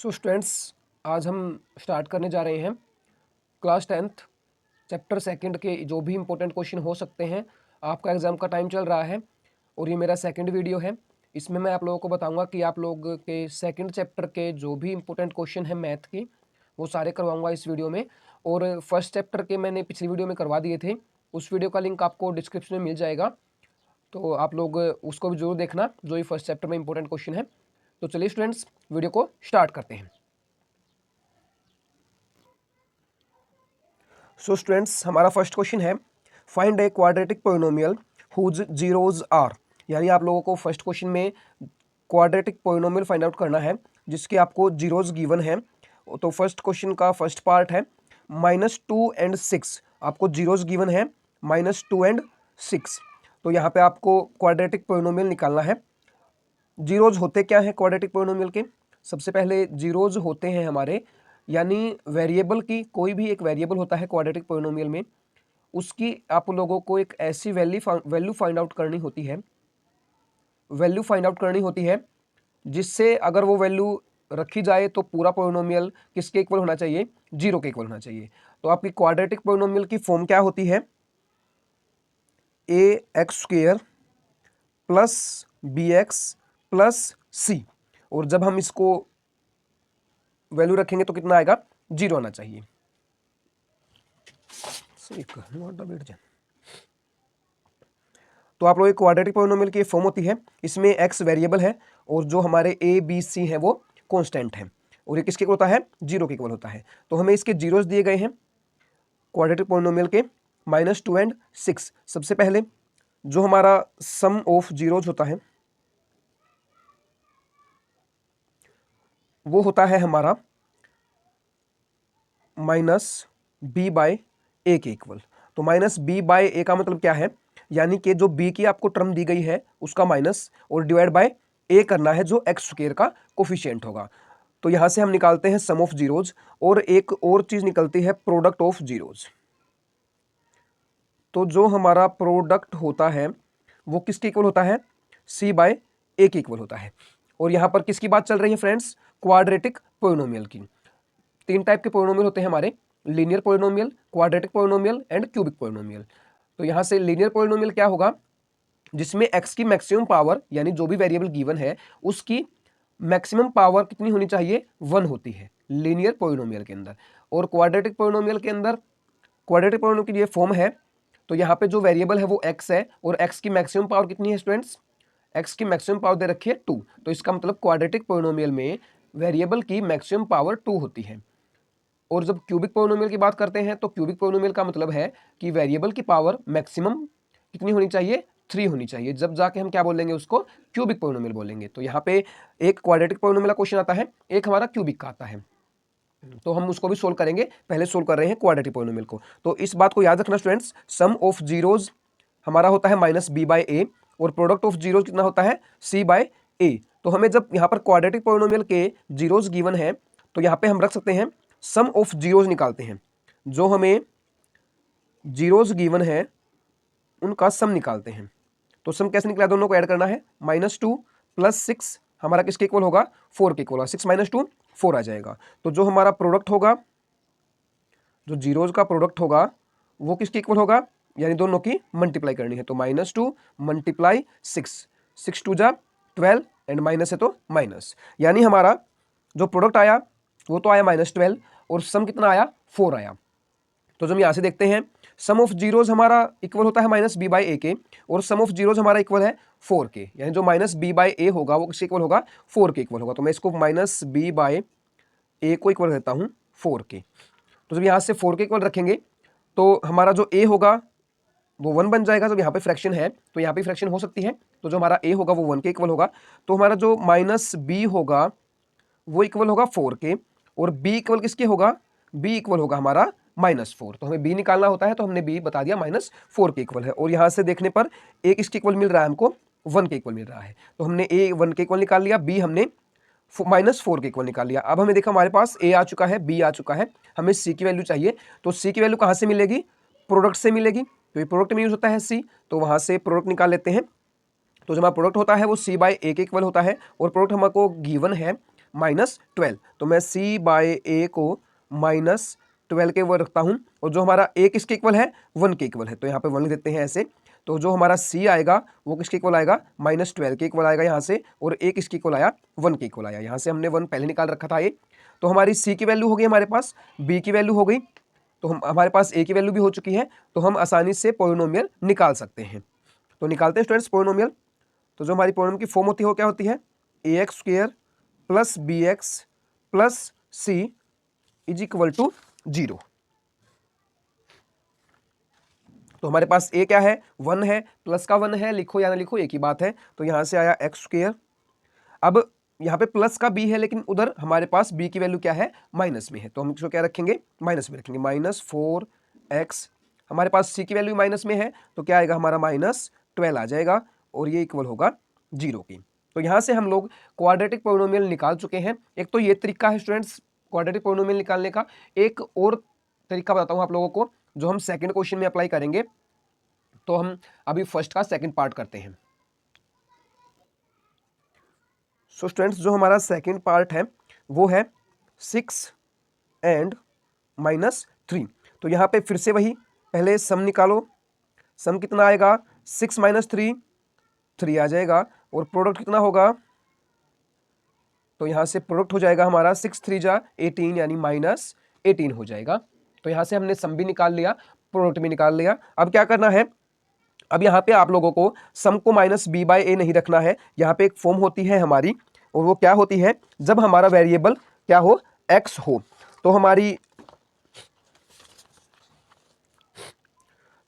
So students, आज हम start करने जा रहे हैं क्लास 10th चैप्टर सेकंड के जो भी इम्पोर्टेंट क्वेश्चन हो सकते हैं। आपका एग्ज़ाम का टाइम चल रहा है और ये मेरा सेकंड वीडियो है। इसमें मैं आप लोगों को बताऊंगा कि आप लोग के सेकंड चैप्टर के जो भी इम्पोर्टेंट क्वेश्चन हैं मैथ के, वो सारे करवाऊंगा इस वीडियो में। और फर्स्ट चैप्टर के मैंने पिछली वीडियो में करवा दिए थे, उस वीडियो का लिंक आपको डिस्क्रिप्शन में मिल जाएगा, तो आप लोग उसको भी जरूर देखना, जो ये फर्स्ट चैप्टर में इंपॉर्टेंट क्वेश्चन है। तो चलिए स्टूडेंट्स, वीडियो को स्टार्ट करते हैं। सो स्टूडेंट्स, हमारा फर्स्ट क्वेश्चन है find a quadratic polynomial whose zeros are. यानी आप लोगों को फर्स्ट क्वेश्चन में क्वाड्रेटिक पोलिनोमियल फाइंड आउट करना है जिसके आपको जीरोज गिवन है। तो फर्स्ट क्वेश्चन का फर्स्ट पार्ट है -2 एंड 6, आपको जीरोज गिवन है -2 एंड 6। तो यहाँ पे आपको क्वाड्रेटिक पोलिनोमियल निकालना है। जीरोज होते क्या है क्वाड्रेटिक पोलिनोमियल के? सबसे पहले जीरोज होते हैं हमारे, यानी वेरिएबल की कोई भी एक वेरिएबल होता है क्वाड्रेटिक पोलिनोमियल में, उसकी आप लोगों को एक ऐसी वैल्यू फाइंड आउट करनी होती है जिससे अगर वो वैल्यू रखी जाए तो पूरा पोलिनोमियल किसके इक्वल होना चाहिए? जीरो के इक्वल होना चाहिए। तो आपकी क्वाड्रेटिक पोलिनोमियल की फॉर्म क्या होती है? ax² plus bx plus c, और जब हम इसको वैल्यू रखेंगे तो कितना आएगा? जीरो आना चाहिए। तो आप लोग क्वाड्रेटिक पोलिनोमियल की फॉर्म होती है, इसमें x वेरिएबल है और जो हमारे a b c है वो कांस्टेंट है, और ये किसके इक्वल होता है? जीरो के इक्वल होता है। तो हमें इसके जीरोस दिए गए हैं क्वाड्रेटिक पोलिनोमियल के -2 एंड 6। सबसे पहले जो हमारा सम ऑफ जीरोज होता है वो होता है हमारा -b/a के इक्वल। तो -b/a का मतलब क्या है? यानी कि जो b की आपको टर्म दी गई है उसका माइनस और डिवाइड बाय a करना है जो x² का कोफिशिएंट होगा। तो यहां से हम निकालते हैं सम ऑफ जीरोज, और एक और चीज निकलती है प्रोडक्ट ऑफ जीरोज। तो जो हमारा प्रोडक्ट होता है वो किसके इक्वल होता है? c/a के इक्वल होता है। और यहां पर किसकी बात चल रही है फ्रेंड्स? क्वाड्रेटिक पोलिनोमियल की। तीन टाइप के पोलिनोमियल होते हैं हमारे: linear polynomial, quadratic polynomial and cubic polynomial. तो यहां से लीनियर पोलिनोमियल क्या होगा? जिसमें x की मैक्सिमम पावर, यानी जो भी वेरिएबल गिवन है उसकी मैक्सिमम पावर कितनी होनी चाहिए? 1 होती है लीनियर पोलिनोमियल के अंदर। और क्वाड्रेटिक पोलिनोमियल के अंदर, क्वाड्रेटिक पोलिनोमियल की ये फॉर्म है, तो यहाँ पे जो वेरिएबल है वो x है और x की मैक्सिमम पावर कितनी है स्टूडेंट्स? x की मैक्सिमम पावर दे रखी है 2। तो इसका मतलब क्वाड्रेटिक पोलिनोमियल में वेरिएबल की मैक्सिमम पावर 2 होती है। और जब क्यूबिक पोलिनोमियल की बात करते हैं तो क्यूबिक पोलिनोमियल का मतलब है कि वेरिएबल की पावर मैक्सिमम कितनी होनी चाहिए? 3 होनी चाहिए। जब जाके हम क्या बोलेंगे? उसको क्यूबिक पोलिनोमियल बोलेंगे। तो यहाँ पे एक क्वाड्रेटिक पोलिनोमियल का क्वेश्चन आता है, एक हमारा क्यूबिक का आता है, तो हम उसको भी सोल्व करेंगे। पहले सोल्व कर रहे हैं क्वाड्रेटिक पोलिनोमियल को। तो इस बात को याद रखना स्टूडेंट्स, सम ऑफ जीरोज हमारा होता है -b/a और प्रोडक्ट ऑफ जीरोज कितना होता है? c/a। तो हमें जब यहाँ पर क्वाड्रेटिक पोलिनोमियल के जीरोज गिवन है तो यहाँ पे हम रख सकते हैं सम ऑफ जीरोज निकालते हैं। जो हमें जीरोज गिवन है उनका सम निकालते हैं। तो सम कैसे निकला? दोनों को ऐड करना है। -2 प्लस 6 हमारा किसके इक्वल होगा? 4 के इक्वल होगा। 6 - 2 4 आ जाएगा। तो जो हमारा प्रोडक्ट होगा, जो जीरोज का प्रोडक्ट होगा वो किसके इक्वल होगा? यानी दोनों की मल्टीप्लाई करनी है। तो -2 × 6, 6 2 जा 12 एंड माइनस है तो माइनस, यानी हमारा जो प्रोडक्ट आया वो तो आया -12 और सम कितना आया? 4 आया। तो जब यहां से देखते हैं सम ऑफ जीरोज हमारा इक्वल होता है -b/a के, और सम ऑफ जीरोज हमारा इक्वल है 4 के, यानी जो -b/a होगा वो किसके इक्वल होगा? 4 के इक्वल होगा। तो मैं इसको -b/a को इक्वल करता हूं 4 के। तो जब यहां से 4 के इक्वल रखेंगे तो हमारा जो a होगा वो 1 बन जाएगा। जब यहाँ पे फ्रैक्शन है तो यहाँ पे फ्रैक्शन हो सकती है, तो जो हमारा a होगा वो 1 के इक्वल होगा। तो हमारा जो -b होगा वो इक्वल होगा 4 के, और b इक्वल किसके होगा? b इक्वल होगा हमारा -4। तो हमें b निकालना होता है, तो हमने b बता दिया -4 के इक्वल है। और यहाँ से देखने पर a किसके इक्वल मिल रहा है? हमको 1 के इक्वल मिल रहा है। तो हमने a 1 के इक्वल निकाल लिया, b हमने -4 के इक्वल निकाल लिया। अब हमें देखा हमारे पास a आ चुका है, b आ चुका है, हमें c की वैल्यू चाहिए। तो c की वैल्यू कहाँ से मिलेगी? प्रोडक्ट से मिलेगी, तो ये प्रोडक्ट में यूज होता है c, तो वहाँ से प्रोडक्ट निकाल लेते हैं। तो जो हमारा प्रोडक्ट होता है वो c/a के इक्वल होता है, और प्रोडक्ट हमको गिवन है -12। तो मैं c बाय a को -12 के इक्वल रखता हूँ, और जो हमारा a किसके इक्वल है, 1 के इक्वल है, तो यहाँ पे 1 लिख देते हैं ऐसे। तो जो हमारा c आएगा वो किसके इक्वल आएगा, -12 के इक्वल आएगा यहाँ से, और a किसके इक्वल आया, 1 के इक्वल आया। यहाँ से हमने 1 पहले निकाल रखा था ये। तो हमारी c की वैल्यू हो गई हमारे पास, b की वैल्यू हो गई, तो हमारे पास a की वैल्यू भी हो चुकी है, तो हम आसानी से पोलिनोमियल निकाल सकते हैं। तो निकालते हैं स्टूडेंट्स पोलिनोमियल। तो जो हमारी पोलिनोमियल की फॉर्म होती है वो क्या होती है, ax² + bx + c = 0। तो हमारे पास a क्या है, 1 है, प्लस का 1 है, लिखो या ना लिखो एक ही बात है। तो यहाँ से आया x²। अब यहाँ पे प्लस का b है, लेकिन उधर हमारे पास b की वैल्यू क्या है, माइनस में है, तो हम इसको क्या रखेंगे, माइनस में रखेंगे, -4x। हमारे पास c की वैल्यू माइनस में है, तो क्या आएगा हमारा -12 आ जाएगा, और ये इक्वल होगा 0 की। तो यहाँ से हम लोग क्वाड्रेटिक पोलिनोमियल निकाल चुके हैं। एक तो ये तरीका है स्टूडेंट्स क्वाड्रेटिक पोलिनोमियल निकालने का। एक और तरीका बताता हूँ आप लोगों को, जो हम सेकंड क्वेश्चन में अप्लाई करेंगे। तो हम अभी फर्स्ट का सेकंड पार्ट करते हैं। सो स्टूडेंट्स जो हमारा सेकंड पार्ट है वो है 6 एंड -3। तो यहाँ पे फिर से वही, पहले सम निकालो। सम कितना आएगा, 6 - 3 3 आ जाएगा, और प्रोडक्ट कितना होगा, तो यहाँ से प्रोडक्ट हो जाएगा हमारा 6 3 जा 18, यानी -18 हो जाएगा। तो यहाँ से हमने सम भी निकाल लिया, प्रोडक्ट भी निकाल लिया। अब क्या करना है, अब यहाँ पे आप लोगों को सम को -b/a नहीं रखना है। यहाँ पे एक फॉर्म होती है हमारी, और वो क्या होती है, जब हमारा वेरिएबल क्या हो, x हो। तो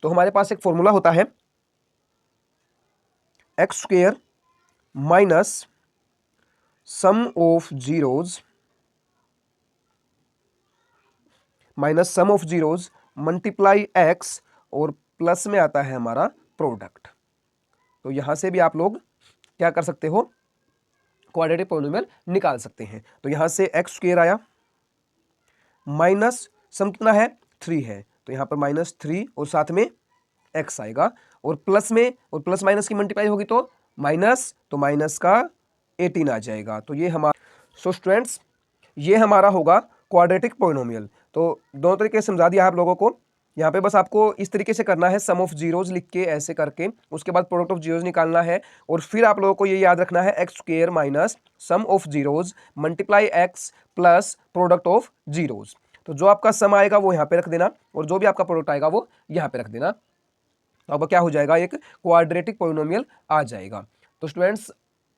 हमारे पास एक फॉर्मूला होता है, x² minus sum of zeros multiply x, और प्लस में आता है हमारा प्रोडक्ट। तो यहां से भी आप लोग क्या कर सकते हो, क्वाड्रेटिक पोलिनोमियल निकाल सकते हैं। तो यहां से x² आया, माइनस सम कितना है, 3 है, तो यहां पर -3, और साथ में x आएगा, और प्लस में, और प्लस माइनस की मल्टीप्लाई होगी तो माइनस, तो माइनस का 18 आ जाएगा। तो ये हमारा, सो स्टूडेंट्स ये हमारा होगा क्वाड्रेटिक पोलिनोमियल। तो दोनों तरीके से समझा दिया आप लोगों को। यहाँ पे बस आपको इस तरीके से करना है, सम ऑफ जीरोज लिख के ऐसे करके, उसके बाद प्रोडक्ट ऑफ जीरोज निकालना है, और फिर आप लोगों को ये याद रखना है, x² minus sum of zeros multiply x plus product of zeros. तो जो आपका सम आएगा वो यहाँ पे रख देना, और जो भी आपका प्रोडक्ट आएगा वो यहाँ पे रख देना। तो अब क्या हो जाएगा, एक क्वाड्रेटिक पोलिनोमियल आ जाएगा। तो स्टूडेंट्स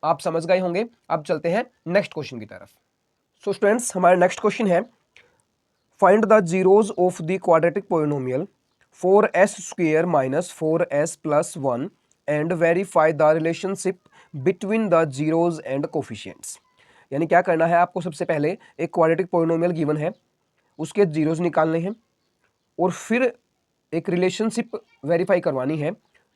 आप समझ गए होंगे। अब चलते हैं नेक्स्ट क्वेश्चन की तरफ। सो स्टूडेंट्स हमारा नेक्स्ट क्वेश्चन है, find the zeros of the quadratic polynomial 4s² minus 4s plus 1 and verify the relationship between the zeros and coefficients. यानी क्या करना है आपको, सबसे पहले एक क्वाड्रेटिक पोलिनोमियल गिवन है, उसके जीरोज निकालने हैं, और फिर एक रिलेशनशिप वेरीफाई करवानी है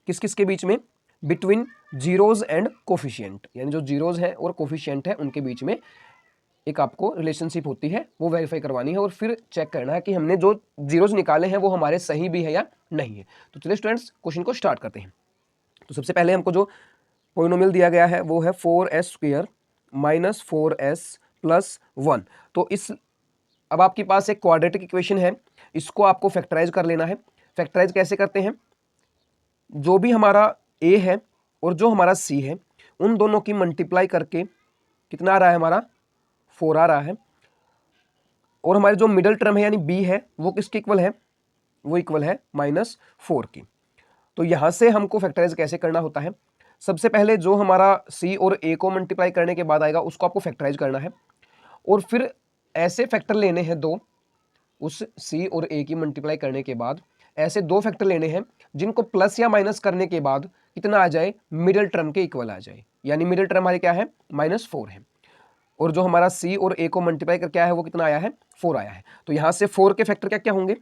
किस किस के बीच में, बिटवीन जीरोज एंड कोफिशिएंट, यानी जो जीरोज हैं और कोफिशिएंट है उनके बीच में एक आपको रिलेशनशिप होती है, वो वेरीफाई करवानी है, और फिर चेक करना है कि हमने जो जीरोज निकाले हैं वो हमारे सही भी है या नहीं है। तो चलिए स्टूडेंट्स क्वेश्चन को स्टार्ट करते हैं। तो सबसे पहले हमको जो पोलिनोमियल दिया गया है वो है 4s² माइनस 4s प्लस 1। तो अब आपके पास एक क्वाड्रेटिक इक्वेशन है, इसको आपको फैक्टराइज कर लेना है। फैक्टराइज कैसे करते हैं, जो भी हमारा a है और जो हमारा c है, उन दोनों की मल्टीप्लाई करके कितना आ रहा है हमारा, 4 आ रहा है, और हमारे जो मिडल टर्म है यानी b है वो किसके इक्वल है, वो इक्वल है -4 की। तो यहां से हमको फैक्टराइज कैसे करना होता है, सबसे पहले जो हमारा c और a को मल्टीप्लाई करने के बाद आएगा उसको आपको फैक्टराइज करना है, और फिर ऐसे फैक्टर लेने हैं दो, उस c और a की मल्टीप्लाई करने के बाद ऐसे दो फैक्टर लेने हैं जिनको प्लस या माइनस करने के बाद कितना आ जाए, मिडिल टर्म के इक्वल आ जाए, यानी मिडिल टर्म हमारे क्या है, -4 है, और जो हमारा c और a को मल्टीप्लाई करके आया है वो कितना आया है, 4 आया है। तो यहां से 4 के फैक्टर क्या क्या होंगे,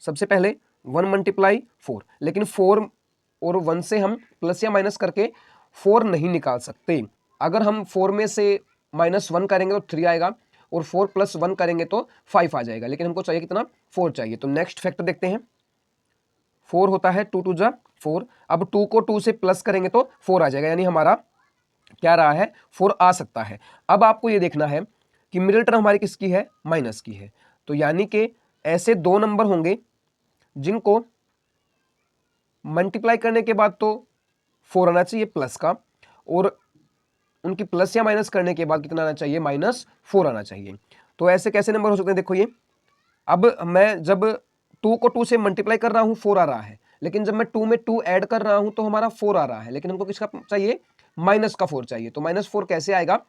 सबसे पहले 1 × 4, लेकिन 4 और 1 से हम प्लस या माइनस करके 4 नहीं निकाल सकते। अगर हम 4 में से -1 करेंगे तो 3 आएगा, और 4 + 1 करेंगे तो 5 आ जाएगा, लेकिन हमको चाहिए कितना, 4 चाहिए। तो नेक्स्ट फैक्टर देखते हैं, 4 होता है 2 × 2 = 4। अब 2 को 2 से प्लस करेंगे तो 4 आ जाएगा, यानी हमारा क्या रहा है, 4 आ सकता है। अब आपको ये देखना है कि मिडिल टर्म हमारी किसकी है, माइनस की है। तो यानी कि ऐसे दो नंबर होंगे जिनको मल्टीप्लाई करने के बाद तो 4 आना चाहिए प्लस का, और उनकी प्लस या माइनस करने के बाद कितना आना चाहिए, -4 आना चाहिए। तो ऐसे कैसे नंबर हो सकते हैं, देखो ये, अब मैं जब 2 को 2 से मल्टीप्लाई कर रहा हूं 4 आ रहा है, लेकिन जब मैं 2 में 2 ऐड कर रहा हूं तो हमारा 4 आ रहा है, लेकिन हमको किसका चाहिए, माइनस का 4 चाहिए। तो -4 कैसे आएगा,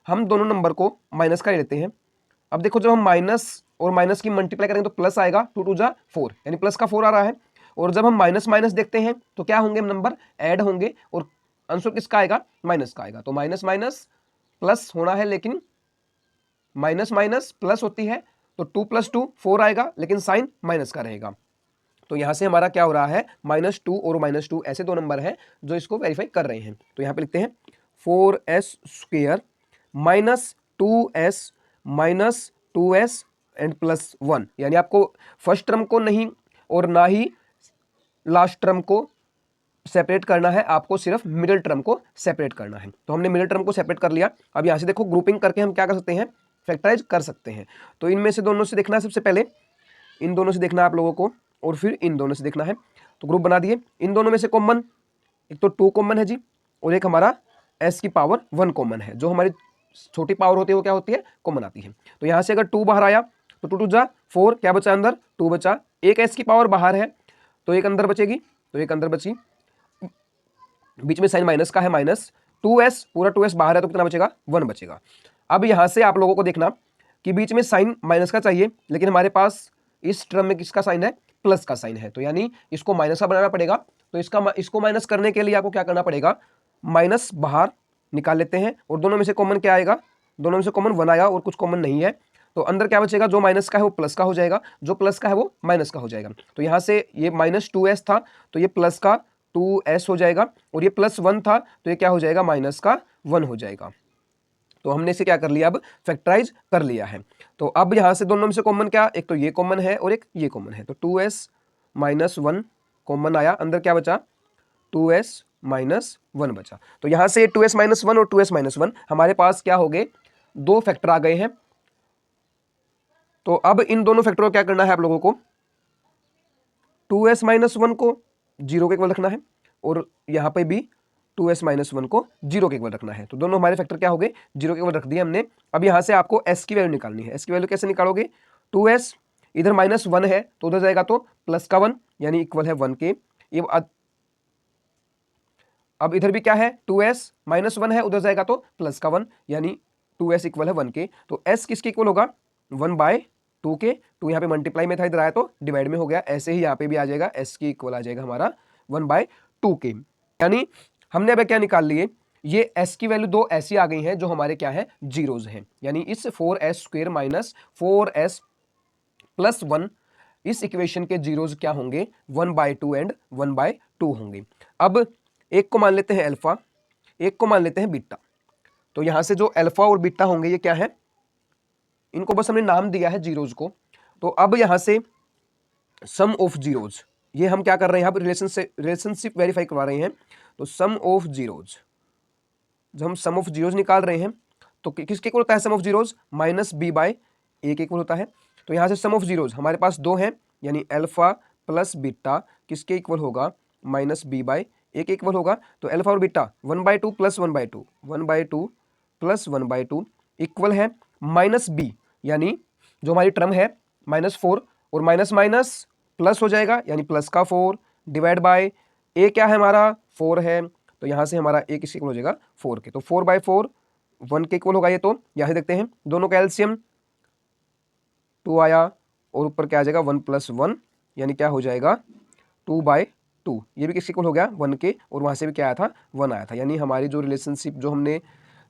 हम दोनों नंबर को माइनस का ही लेते हैं। अब देखो जब हम माइनस और माइनस की मल्टीप्लाई करेंगे तो प्लस आएगा, 2 2 जा 4, यानी प्लस का 4 आ रहा है। और जब हम माइनस माइनस देखते हैं तो क्या होंगे, नंबर ऐड होंगे और आंसर किसका आएगा, माइनस का आएगा। तो माइनस माइनस प्लस होना है, लेकिन माइनस माइनस प्लस होती है, तो 2 + 2 4 आएगा, लेकिन साइन माइनस का रहेगा। तो यहां से हमारा क्या हो रहा है, -2 और -2 ऐसे दो नंबर हैं जो इसको वेरीफाई कर रहे हैं। तो यहां पे लिखते हैं 4s² -2s -2s एंड +1, यानी आपको फर्स्ट टर्म को नहीं और ना ही लास्ट टर्म को सेपरेट करना है, आपको सिर्फ मिडिल टर्म को सेपरेट करना है। तो हमने मिडिल टर्म को सेपरेट कर लिया। अब यहां से देखो ग्रुपिंग करके हम क्या कर सकते हैं, फैक्टराइज कर सकते हैं। तो इनमें से दोनों से देखना है, सबसे पहले इन दोनों से देखना है आप लोगों को, और फिर इन दोनों से देखना है। तो ग्रुप बना दिए। इन दोनों में से कॉमन, एक तो 2 कॉमन है जी, और एक हमारा s की पावर 1 कॉमन है। जो हमारी छोटी पावर होती है वो क्या होती है, कॉमन आती है। तो यहां से अगर 2 बाहर आया तो 2 2 जा 4, क्या बचा अंदर, 2 बचा। एक s की पावर बाहर है तो एक अंदर बचेगी, तो एक अंदर बची, बीच में साइन माइनस का है, -2s, पूरा 2s बाहर है तो कितना बचेगा, 1 बचेगा। अब यहां से आप लोगों को देखना कि बीच में साइन माइनस का चाहिए, लेकिन हमारे पास इस टर्म में किसका साइन है, प्लस का साइन है। तो यानी इसको माइनस का बनाना पड़ेगा। तो इसको माइनस करने के लिए आपको क्या करना पड़ेगा, माइनस बाहर निकाल लेते हैं, और दोनों में से कॉमन क्या आएगा, दोनों में से कॉमन 1 आया और कुछ कॉमन नहीं है। तो अंदर क्या बचेगा, जो माइनस का है वो प्लस का हो जाएगा, जो प्लस का है वो माइनस का हो जाएगा। तो यहां से ये -2s था तो ये प्लस का 2s हो जाएगा, और ये +1 था तो ये क्या हो जाएगा, माइनस का 1 हो जाएगा। तो हमने इसे क्या कर लिया, अब फैक्टराइज कर लिया है। तो अब यहां से दोनों में से कॉमन क्या, एक तो ये कॉमन है और एक ये कॉमन है। तो 2s -1 कॉमन आया, अंदर क्या बचा, 2s -1 बचा। तो यहां से 2s -1 और 2s -1 हमारे पास क्या हो गए, दो फैक्टर आ गए हैं। तो अब इन दोनों फैक्टर को क्या करना है आप लोगों को, 2s -1 को 0 के इक्वल रखना है, और यहां पे भी 2s -1 को 0 के इक्वल रखना है। तो दोनों हमारे फैक्टर क्या हो गए, 0 के इक्वल रख दिए हमने। अब यहां से आपको s की वैल्यू निकालनी है। s की वैल्यू कैसे निकालोगे, 2s इधर -1 है तो उधर जाएगा तो प्लस का 1, यानी इक्वल है 1 के। ये अब इधर भी क्या है, 2s -1 है, उधर जाएगा तो प्लस का 1, यानी 2s इक्वल है 1 के। तो s किसके इक्वल होगा, 1/2 के। 2 यहाँ पे मल्टीप्लाई में था, इधर आया तो डिवाइड में हो गया। ऐसे ही यहाँ पे भी आ जाएगा, s की इक्वल आ जाएगा हमारा 1/2 के। यानी हमने अब क्या निकाल लिए, ये s की वैल्यू दो ऐसी आ गई हैं जो हमारे क्या है, जीरोज हैं। यानी इस 4s² -4s +1 इस इक्वेशन के जीरोज क्या होंगे, 1/2 एंड 1/2 होंगे। अब एक को मान लेते हैं अल्फा, एक को मान लेते हैं बीटा। तो यहां से जो अल्फा और बीटा होंगे ये क्या है, इनको बस हमने नाम दिया है जीरोज को। तो अब यहां से सम ऑफ जीरोज, ये हम क्या कर रहे हैं, अब रिलेशनशिप वेरीफाई करवा रहे हैं। तो सम ऑफ जीरोज, जब हम सम ऑफ जीरोज निकाल रहे हैं तो किसके इक्वल होता है सम ऑफ जीरोज, -b/a के इक्वल होता है। तो यहां से सम ऑफ जीरोज हमारे पास दो हैं, यानी अल्फा प्लस बीटा किसके इक्वल होगा, -b/a के इक्वल होगा। तो अल्फा और बीटा 1/2 + 1/2, 1/2 + 1/2 इक्वल है -b, यानी जो हमारी टर्म है -4 और माइनस माइनस प्लस हो जाएगा, यानी प्लस का 4 डिवाइड बाय a क्या है हमारा 4 है। तो यहां से हमारा a किसके इक्वल हो जाएगा, 4 के। तो 4/4 1 के इक्वल होगा ये। तो यहां से देखते हैं दोनों का एलसीएम 2 आया, और ऊपर क्या आ जाएगा 1 + 1, यानी क्या हो जाएगा 2/2। ये भी किसके इक्वल हो गया 1 के, और वहां से भी क्या आया था 1 आया था। यानी हमारी जो रिलेशनशिप जो हमने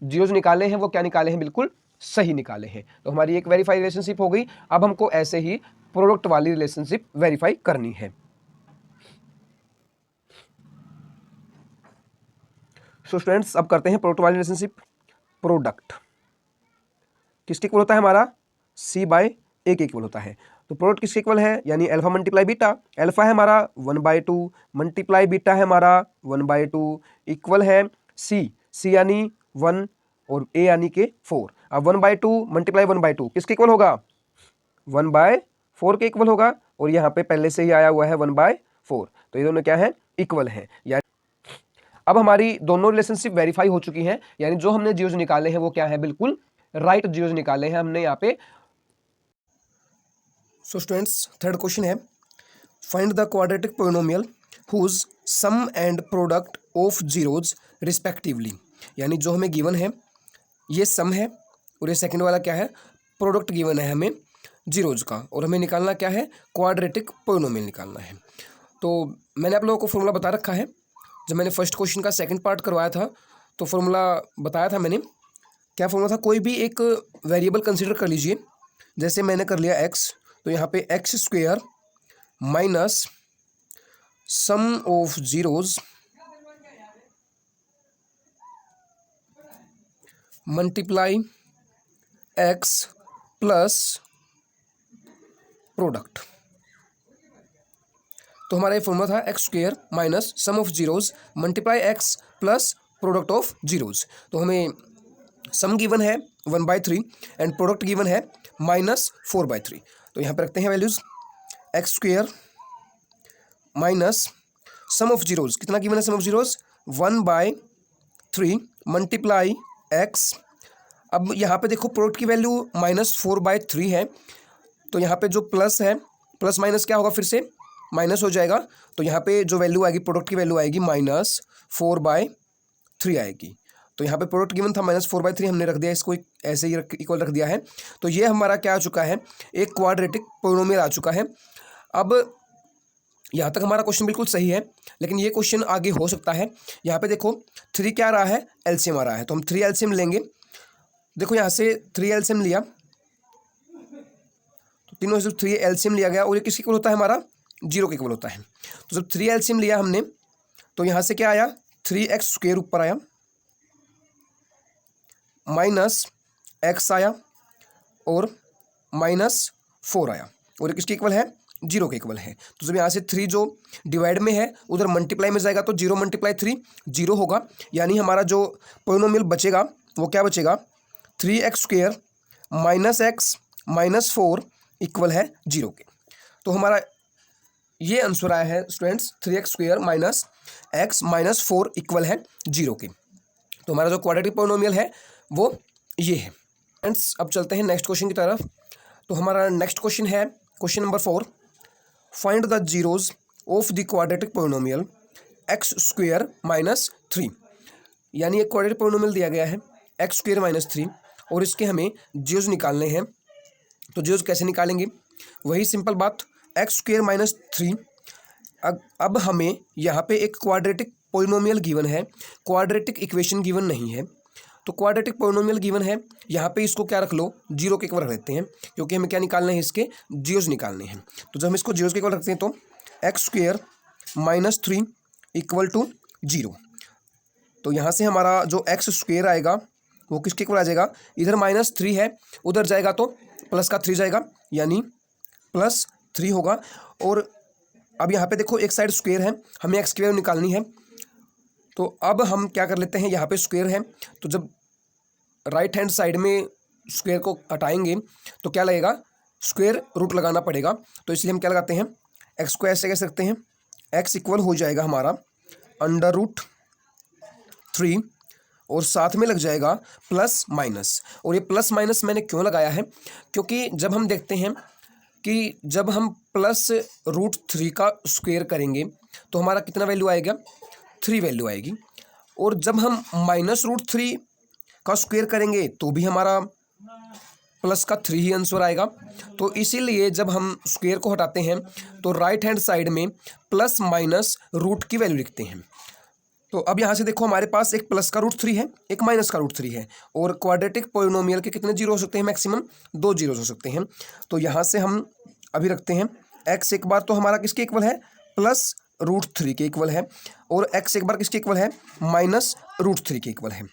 जीरोज निकाले हैं वो क्या निकाले हैं, बिल्कुल सही निकाले हैं। तो हमारी एक वेरीफाई रिलेशनशिप हो गई। अब हमको ऐसे ही प्रोडक्ट वाली रिलेशनशिप वेरीफाई करनी है। सो स्टूडेंट्स अब करते हैं प्रोडक्ट वाली रिलेशनशिप। प्रोडक्ट किसके इक्वल होता है हमारा, c/a के इक्वल होता है। तो प्रोडक्ट किसके इक्वल है, यानी अल्फा मल्टीप्लाई बीटा। अल्फा है हमारा 1/2 मल्टीप्लाई बीटा है हमारा 1/2 इक्वल है c यानी 1 और a यानी कि 4। अब 1/2 मल्टीप्लाई 1/2 किसके इक्वल होगा? 1/4 के इक्वल होगा, और यहाँ पे पहले से ही आया हुआ है 1/4, तो ये दोनों क्या है? इक्वल है। यानी अब हमारी दोनों रिलेशनशिप वेरीफाई हो चुकी हैं, यानी जो हमने जियोज निकाले हैं वो क्या है? बिल्कुल राइट जियोज निकाले हैं हमने यहाँ पे। सो स्टूडेंट्स, थर्ड क्वेश्चन है, find the quadratic polynomial whose sum and product of zeros respectively. यानी जो हमें गिवन है ये सम है, और ये सेकंड वाला क्या है? प्रोडक्ट गिवन है हमें जीरोज का, और हमें निकालना क्या है? क्वाड्रेटिक पोलिनोमियल निकालना है। तो मैंने आप लोगों को फॉर्मूला बता रखा है, जब मैंने फर्स्ट क्वेश्चन का सेकंड पार्ट करवाया था तो फॉर्मूला बताया था मैंने। क्या फॉर्मूला था? कोई भी एक वेरिएबल कंसीडर कर लीजिए, जैसे मैंने कर लिया x, तो यहाँ पे x square minus sum of zeros multiply x plus product. तो हमारा ये फॉर्मूला था x square minus sum of zeros multiply x plus product of zeros. तो हमें सम गिवन है 1/3 एंड प्रोडक्ट गिवन है -4/3। तो यहाँ पे रखते हैं values, x square minus sum of zeros, कितना गिवन है सम ऑफ जीरोज? 1/3 multiply x. अब यहाँ पे देखो प्रोडक्ट की वैल्यू -4/3 है, तो यहाँ पे जो प्लस है, प्लस माइनस क्या होगा? फिर से माइनस हो जाएगा, तो यहाँ पे जो वैल्यू आएगी, प्रोडक्ट की वैल्यू आएगी -4/3 आएगी। तो यहाँ पे प्रोडक्ट गिवन था -4/3, हमने रख दिया इसको ऐसे ही इक्वल रख दिया है। तो ये हमारा क्या आ चुका है? एक क्वाड्रेटिक पोलिनोमियल आ चुका है। अब यहाँ तक हमारा क्वेश्चन बिल्कुल सही है, लेकिन ये क्वेश्चन आगे हो सकता है। यहाँ पे देखो 3 क्या आ रहा है? एलसीएम आ रहा है, तो हम 3 एलसीएम लेंगे। देखो यहाँ से 3 एलसीएम लिया, तो तीनों से 3 एलसीएम लिया गया, और ये किसके इक्वल होता है? हमारा 0 के इक्वल होता है। तो जब 3 एलसीएम लिया हमने, तो यहाँ से क्या आया? 3x स्क्वेयर ऊपर आया, माइनस एक्स आया, और -4 आया, और ये किसके इक्वल है? 0 के इक्वल है। तो जब यहाँ से 3 जो डिवाइड में है उधर मल्टीप्लाई में जाएगा, तो 0 × 3 0 होगा। यानी हमारा जो पोलिनोमियल बचेगा वो क्या बचेगा? 3x square minus x minus 4 equal है 0 के। तो हमारा ये आंसर आया है students, 3x square minus x minus 4 equal है 0 के। तो हमारा जो क्वाड्रेटिक पोलिनोमियल है वो ये है। फ्रेंड्स, अब चलते हैं नेक्स्ट क्वेश्चन की तरफ। तो हमारा नेक्स्ट क्वेश्चन है question number 4, find the zeros of the quadratic polynomial x square minus 3। यानी एक क्वाड्रेटिक पोलिनोमियल दिया गया है एक्स स्क्वेयर माइनस 3, और इसके हमें जीरोज निकालने हैं। तो जीरोज कैसे निकालेंगे? वही सिंपल बात, एक्स स्क्वेयर माइनस 3। अब हमें यहाँ पे एक क्वाड्रेटिक पोलिनोमियल गिवन है, क्वाड्रेटिक इक्वेशन गिवन नहीं है। तो क्वाड्रेटिक पोलिनोमियल गिवन है, यहाँ पे इसको क्या रख लो? 0 के इक्वल रख देते हैं, क्योंकि हमें क्या निकालना है? इसके जीरोज निकालने हैं। तो जब हम इसको जीरोज के इक्वल रखते हैं तो x square minus 3 equal to 0। तो यहाँ से हमारा जो एक्स स्क्वेयर आएगा वो किसके इक्वल आ जाएगा? इधर -3 है, उधर जाएगा तो प्लस का 3 जाएगा, यानी +3 होगा। और अब यहाँ पे देखो एक साइड स्क्वेयर है, हमें एक्स की वैल्यू निकालनी है। तो अब हम क्या कर लेते हैं, यहाँ पे स्क्वेयर है, तो जब राइट हैंड साइड में स्क्वेयर को हटाएंगे तो क्या लगेगा? स्क्वेयर रूट लगाना पड़ेगा। तो इसलिए हम क्या लगाते हैं? एक्स को ऐसे कह सकते हैं, एक्स इक्वल हो जाएगा हमारा √3, और साथ में लग जाएगा प्लस माइनस। और ये प्लस माइनस मैंने क्यों लगाया है? क्योंकि जब हम देखते हैं कि जब हम +√3 का स्क्वेयर करेंगे तो हमारा कितना वैल्यू आएगा? 3 वैल्यू आएगी। और जब हम -√3 का स्क्वेयर करेंगे तो भी हमारा प्लस का 3 ही आंसर आएगा। तो इसीलिए जब हम स्क्वेयर को हटाते हैं तो राइट हैंड साइड में प्लस माइनस रूट की वैल्यू लिखते हैं। तो अब यहाँ से देखो हमारे पास एक प्लस का √3 है, एक माइनस का √3 है, और क्वाड्रेटिक पोलिनोमियल के कितने जीरो हो सकते हैं? मैक्सिमम 2 जीरो हो सकते हैं। तो यहाँ से हम अभी रखते हैं एक्स एक बार तो हमारा किसके इक्वल है? +√3 के इक्वल है, और एक्स एक बार किसके इक्वल है? -√3 के इक्वल है।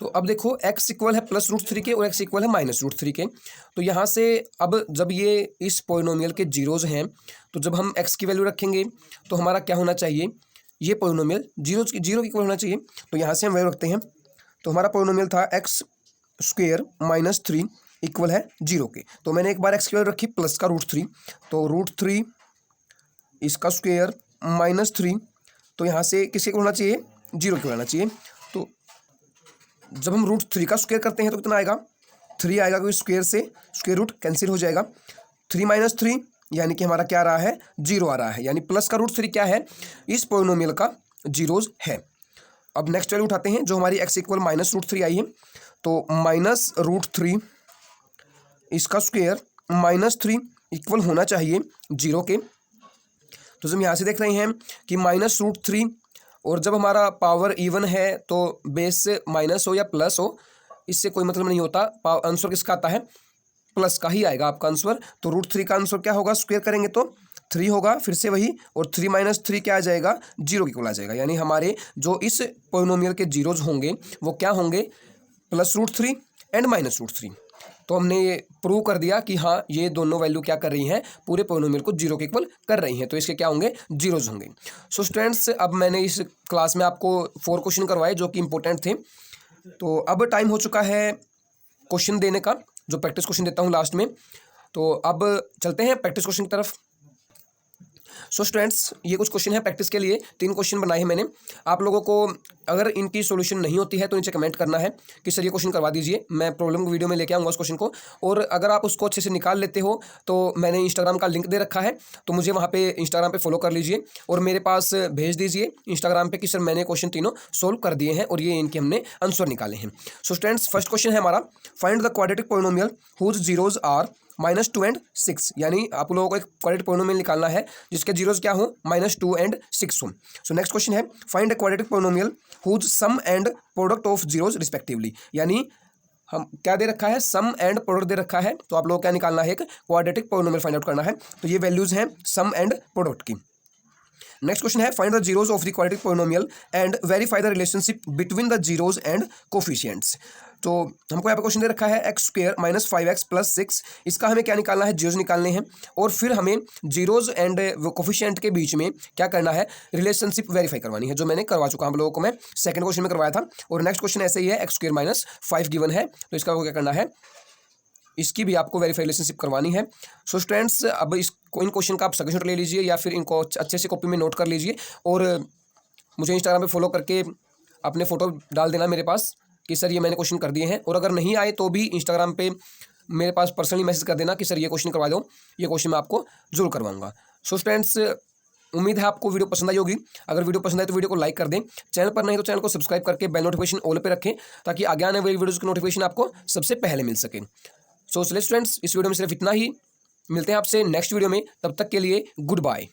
तो अब देखो x इक्वल है +√3 के और x इक्वल है -√3 के। तो यहाँ से अब जब ये इस पोलिनोमियल के जीरोज हैं तो जब हम x की वैल्यू रखेंगे तो हमारा क्या होना चाहिए? ये पोलिनोमियल जीरो की इक्वल होना चाहिए। तो यहाँ से हम वैल्यू रखते हैं तो हमारा पोलिनोमियल था एक्स स्क्वेयर माइनस 3 इक्वल है 0 के। तो मैंने एक बार एक्स की वैल्यू रखी प्लस का √3, तो √3 इसका स्क्वेयर माइनस 3, तो यहाँ से किसके इक्वल होना चाहिए, 0 के आना चाहिए। तो जब हम √3 का स्क्वेयर करते हैं तो कितना आएगा, 3 आएगा, क्योंकि स्क्वेयर से स्क्वेयर रूट कैंसिल हो जाएगा। 3 माइनस 3 यानी कि हमारा क्या आ रहा है, 0 आ रहा है, यानी प्लस का √3 क्या है, इस पोलिनोमियल का जीरोज है। अब नेक्स्ट वैल्यू उठाते हैं जो हमारी x इक्वल माइनस √3 आई है, तो माइनस √3 इसका स्क्वेयर माइनस 3 इक्वल होना चाहिए 0 के। तो हम यहाँ से देख रहे हैं कि माइनस √3, और जब हमारा पावर इवन है तो बेस से माइनस हो या प्लस हो इससे कोई मतलब नहीं होता, आंसर किसका आता है, प्लस का ही आएगा आपका आंसर। तो √3 का आंसर क्या होगा, स्क्वायर करेंगे तो 3 होगा, फिर से वही, और 3 माइनस 3 क्या आ जाएगा, 0 की इक्वल आ जाएगा। यानी हमारे जो इस पोलिनोमियल के जीरोज होंगे वो क्या होंगे, प्लस √3 एंड माइनस √3। तो हमने ये प्रूव कर दिया कि हाँ ये दोनों वैल्यू क्या कर रही हैं, पूरे पोलिनोमियल को 0 के इक्वल कर रही हैं, तो इसके क्या होंगे, जीरोज होंगे। सो स्टूडेंट्स, अब मैंने इस क्लास में आपको 4 क्वेश्चन करवाए जो कि इंपॉर्टेंट थे। तो अब टाइम हो चुका है क्वेश्चन देने का, जो प्रैक्टिस क्वेश्चन देता हूँ लास्ट में। तो अब चलते हैं प्रैक्टिस क्वेश्चन की तरफ। सो स्टूडेंट्स, ये कुछ क्वेश्चन है प्रैक्टिस के लिए, 3 क्वेश्चन बनाए हैं मैंने। आप लोगों को अगर इनकी सॉल्यूशन नहीं होती है तो नीचे कमेंट करना है कि सर ये क्वेश्चन करवा दीजिए, मैं प्रॉब्लम को वीडियो में लेके आऊँगा उस क्वेश्चन को। और अगर आप उसको अच्छे से निकाल लेते हो तो मैंने इंस्टाग्राम का लिंक दे रखा है, तो मुझे वहाँ पे इंस्टाग्राम पे फॉलो कर लीजिए और मेरे पास भेज दीजिए इंस्टाग्राम पे कि सर मैंने क्वेश्चन तीनों सोल्व कर दिए हैं और ये इनके हमने आंसर निकाले हैं। सो स्टूडेंट्स, फर्स्ट क्वेश्चन है हमारा, find the quadratic polynomial whose zeros are -2 and 6। यानी आप लोगों को एक क्वाड्रेटिक पोलिनोमियल निकालना है जिसके जीरोज क्या हो, -2 and 6 हो। सो नेक्स्ट क्वेश्चन है, find a quadratic polynomial whose sum and product of zeros respectively. यानी हम क्या दे रखा है, सम एंड प्रोडक्ट दे रखा है, तो आप लोगों को क्या निकालना है, एक क्वाड्रेटिक पोलिनोमियल फाइंड आउट करना है। तो ये वैल्यूज हैं सम एंड प्रोडक्ट की। नेक्स्ट क्वेश्चन है, find the zeros of the quadratic polynomial and verify the relationship between the zeros and coefficients. तो हमको यहाँ पे क्वेश्चन दे रखा है एक्स स्क्वेयर -5x + 6, इसका हमें क्या निकालना है, जीरोज निकालने हैं, और फिर हमें जीरोज एंड कोफिशिएंट के बीच में क्या करना है, रिलेशनशिप वेरीफाई करवानी है, जो मैंने करवा चुका हम लोगों को, मैं सेकंड क्वेश्चन में करवाया था। और नेक्स्ट क्वेश्चन ऐसे ही है, एक्स स्क्वेयर -5 गिवन है, तो इसका क्या करना है, इसकी भी आपको वेरीफाई रिलेशनशिप करवानी है। सो स्टूडेंट्स, अब इन क्वेश्चन का आप स्क्रीनशॉट ले लीजिए या फिर इनको अच्छे से कॉपी में नोट कर लीजिए और मुझे इंस्टाग्राम पे फॉलो करके अपने फ़ोटो डाल देना मेरे पास कि सर ये मैंने क्वेश्चन कर दिए हैं। और अगर नहीं आए तो भी इंस्टाग्राम पे मेरे पास पर्सनली मैसेज कर देना कि सर ये क्वेश्चन करवा दो, ये क्वेश्चन मैं आपको जरूर करवाऊंगा। सो स्टूडेंट्स, उम्मीद है आपको वीडियो पसंद आई होगी। अगर वीडियो पसंद आए तो वीडियो को लाइक कर दें, चैनल पर नहीं तो चैनल को सब्सक्राइब करके बेल नोटिफिकेशन ऑल पे रखें ताकि आगे आने वाली वीडियोज़ की नोटिफिकेशन आपको सबसे पहले मिल सके। सो चलिए स्टूडेंट्स, इस वीडियो में सिर्फ इतना ही, मिलते हैं आपसे नेक्स्ट वीडियो में, तब तक के लिए गुड बाय।